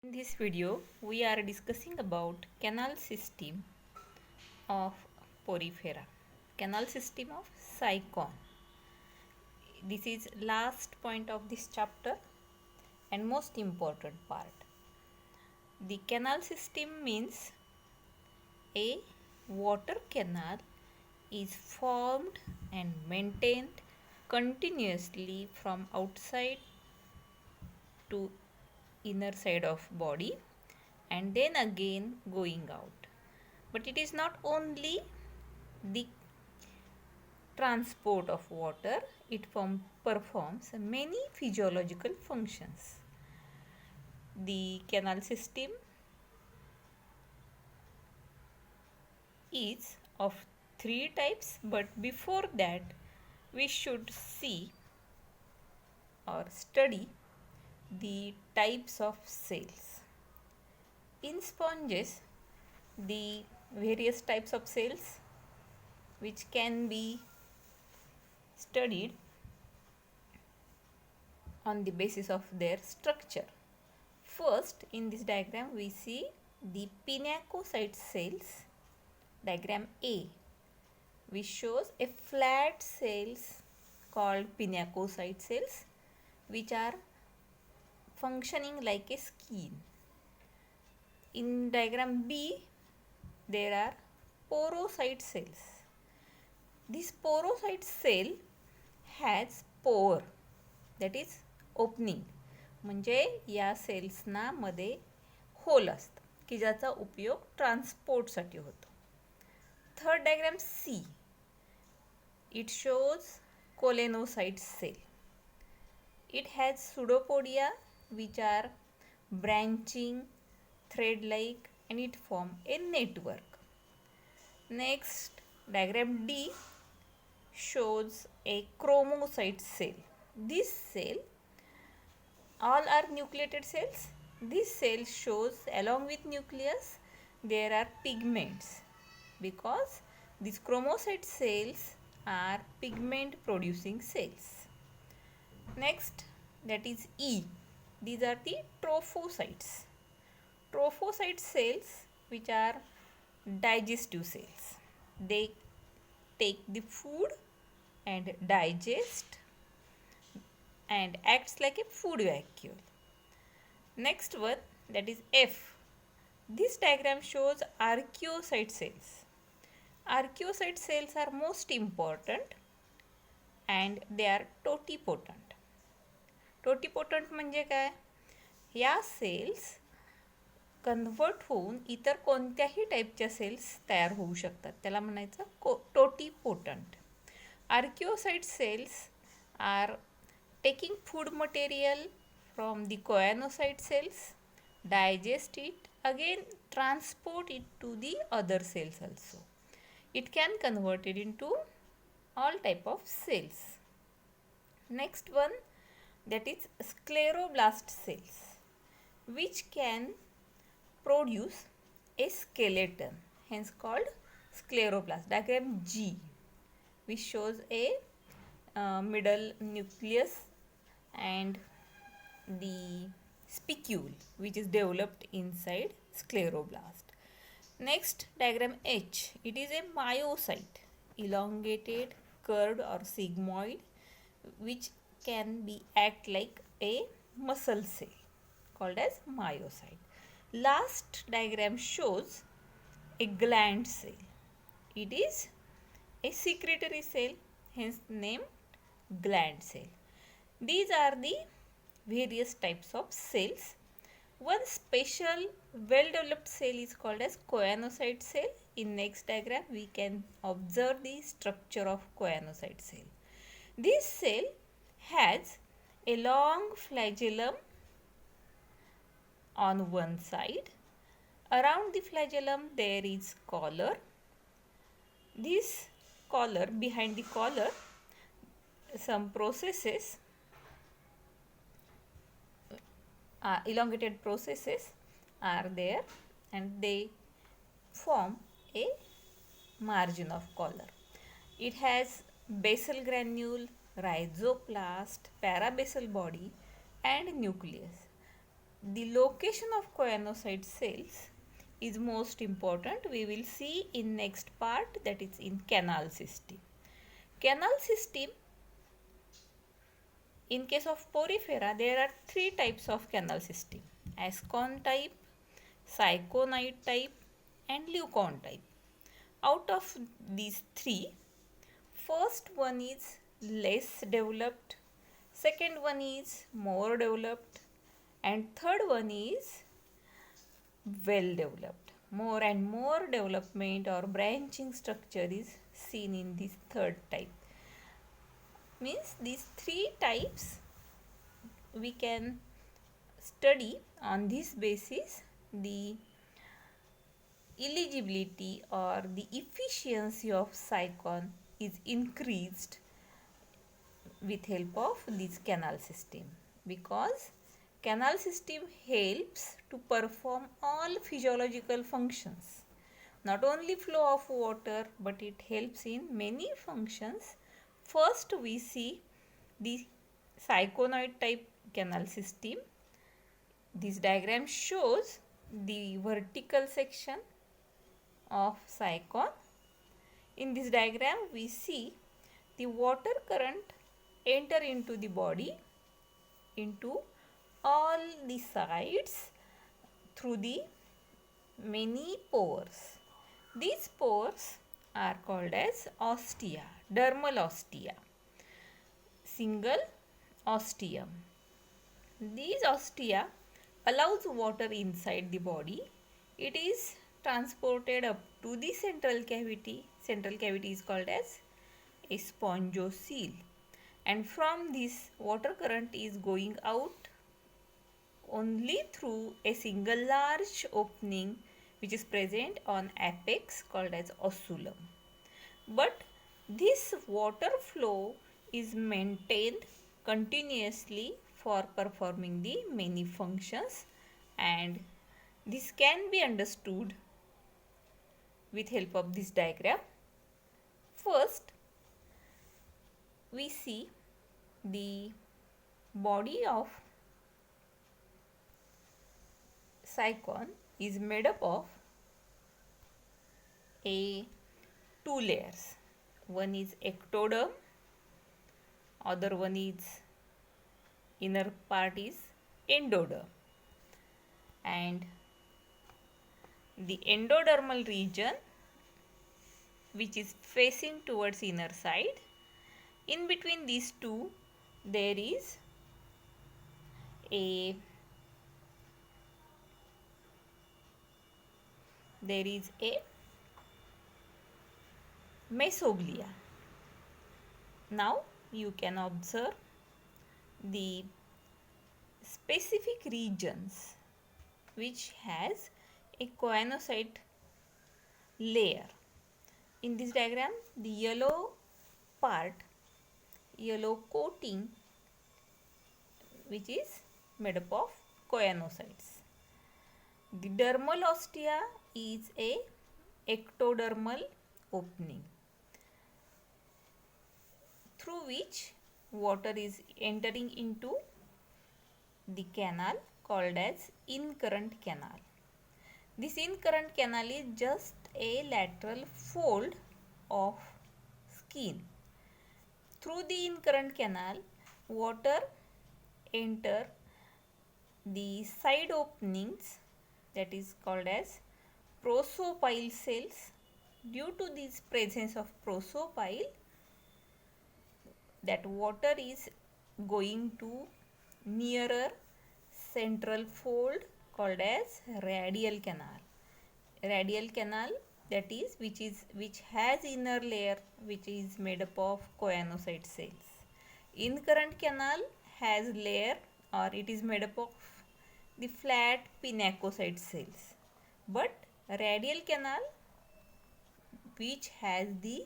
In this video, we are discussing about canal system of porifera, canal system of Sycon. This is last point of this chapter and most important part. The canal system means a water canal is formed and maintained continuously from outside to inner side of body and then again going out. But it is not only the transport of water, it performs many physiological functions. The canal system is of three types, but before that we should see or study the types of cells. In sponges, the various types of cells which can be studied on the basis of their structure. First, in this diagram we see the pinacocyte cells, diagram A, which shows a flat cells called pinacocyte cells which are functioning like a skin. In diagram B, there are porocyte cells. This porocyte cell has pore, that is opening, म्हणजे या सेल्सना मध्ये whole असतं की ज्याचा उपयोग ट्रान्सपोर्टसाठी होतो. Third diagram C, it shows choanocyte cell. It has pseudopodia which are branching thread like and it form a network. Next, diagram D shows a chromocyte cell. This cell, all are nucleated cells. This cell shows along with nucleus there are pigments because these chromocyte cells are pigment producing cells. Next, that is E. These are the trophocytes. Trophocyte cells which are digestive cells. They take the food and digest and acts like a food vacuole. Next one, that is F. This diagram shows archaeocyte cells. Archaeocyte cells are most important and they are totipotent. टोटिपोटंट म्हणजे काय? या sales convert होऊन इतर कोणत्याही टाईपच्या sales तयार होऊ शकतात, त्याला म्हणायचं totipotent. Archaeocyte cells are taking food material from the choanocyte cells, digest it, again transport it to the other cells also. It can convert it into all type of cells. Next one, that is scleroblast cells which can produce a skeleton, hence called scleroblast. Diagram G, which shows a middle nucleus and the spicule which is developed inside scleroblast. Next, diagram H, it is a myocyte, elongated, curved or sigmoid, which can be act like a muscle cell called as myocyte. Last diagram shows a gland cell. It is a secretory cell, hence named gland cell. These are the various types of cells. One special well-developed cell is called as choanocyte cell. In next diagram we can observe the structure of choanocyte cell. This cell has a long flagellum on one side. Around the flagellum there is collar. This collar, behind the collar, some processes, elongated processes are there and they form a margin of collar. It has basal granule, rhizoplast, parabasal body and nucleus. the location of choanocyte cells is most important. We will see in next part, that is in canal system. Canal system, in case of porifera, there are three types of canal system: Ascon type, Syconite type and Leucon type. Out of these three, first one is less developed, second one is more developed, and third one is well developed. More and more development or branching structure is seen in this third type. Means these three types we can study. On this basis, the eligibility or the efficiency of Sycon is increased with help of this canal system, because canal system helps to perform all physiological functions, not only flow of water, but it helps in many functions. First we see the Syconoid type canal system. This diagram shows the vertical section of Sycon. In this diagram we see the water current enter into the body, into all the sides through the many pores. These pores are called as ostia, dermal ostia, single ostium. These ostia allows water inside the body. It is transported up to the central cavity. Central cavity is called as a spongocoel, and from this water current is going out only through a single large opening which is present on apex called as osculum. But this water flow is maintained continuously for performing the many functions, and this can be understood with help of this diagram. First, we see the body of Sycon is made up of two layers. One is ectoderm, other one is inner part is endoderm, and the endodermal region, which is facing towards inner side, in between these two there is a mesoglia. Now you can observe the specific regions which has a choanocyte layer. In this diagram, the yellow part, yellow coating, which is made up of choanocytes. The dermal ostia is a ectodermal opening through which water is entering into the canal called as incurrent canal. This incurrent canal is just a lateral fold of skin. Through the incurrent canal, water enter the side openings, that is called as prosopile cells. Due to this presence of prosopile, that water is going to nearer central fold called as radial canal. Radial canal, that is which has inner layer which is made up of choanocyte cells. Incurrent canal has layer, or it is made up of the flat pinacocyte cells. But radial canal, which has the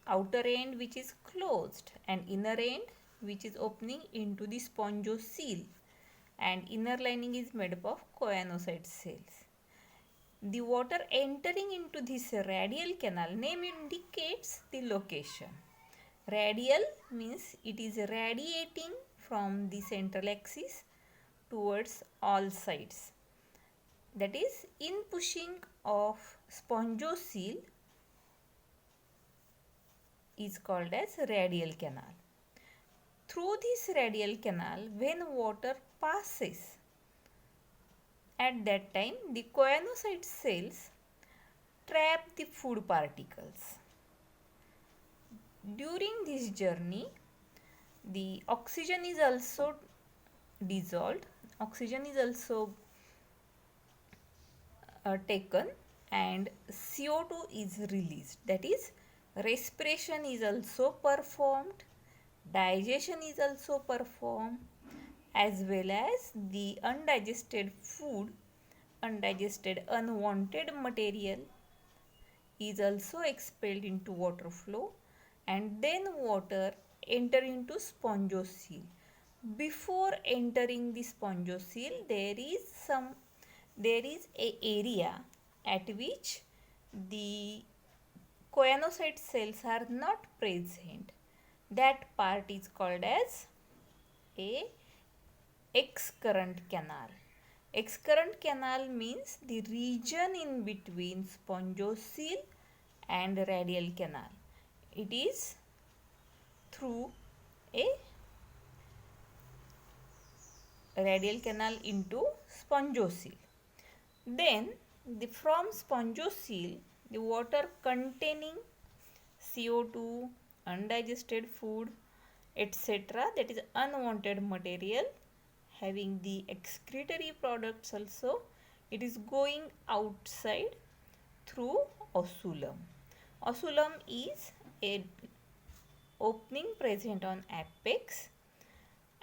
outer end which is closed and inner end which is opening into the spongocoel, and inner lining is made up of choanocyte cells. The water entering into this radial canal, name indicates the location. Radial means it is radiating from the central axis towards all sides. That is, in-pushing of spongocoel is called as radial canal. Through this radial canal, when water passes, at that time the choanocyte cells trap the food particles. During this journey, the oxygen is also dissolved, oxygen is also taken, and CO2 is released. That is, respiration is also performed, digestion is also performed, as well as the undigested food, undigested unwanted material is also expelled into water flow, and then water enter into spongocoel. Before entering the spongocoel, there is a area at which the choanocyte cells are not present. That part is called as a excurrent canal. Excurrent canal means the region in between spongocoel and radial canal. It is through a radial canal into spongocoel. Then from spongocoel, the water containing CO2, undigested food, etc., that is unwanted material having the excretory products also, it is going outside through osculum. Osculum is a opening present on apex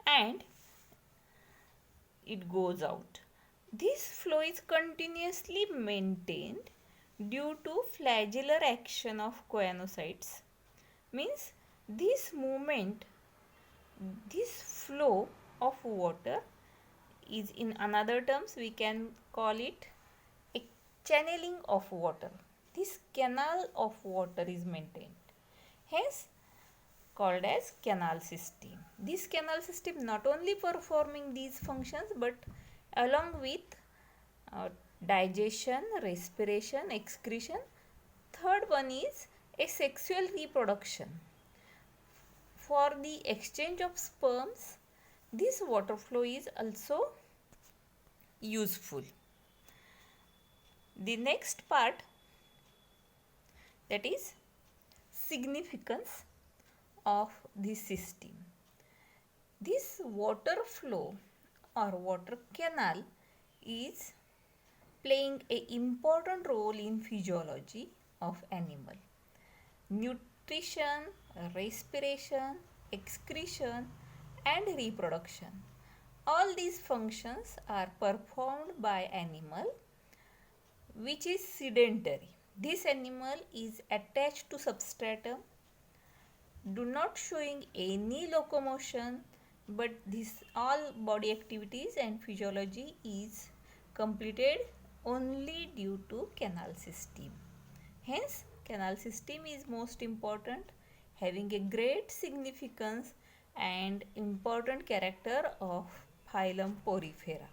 and it goes out. This flow is continuously maintained due to flagellar action of choanocytes. Means this movement, this flow of water is, in another terms we can call it a channeling of water. This canal of water is maintained, hence called as canal system. This canal system not only performing these functions but along with digestion, respiration, excretion. Third one is a sexual reproduction. For the exchange of sperms, this water flow is also useful. The next part, that is significance of this system. This water flow or water canal is playing an important role in physiology of animal. Nutrition, respiration, excretion and reproduction. All these functions are performed by animal which is sedentary. This animal is attached to substratum, do not showing any locomotion, but this all body activities and physiology is completed only due to canal system. Hence, canal system is most important, having a great significance and important character of phylum Porifera.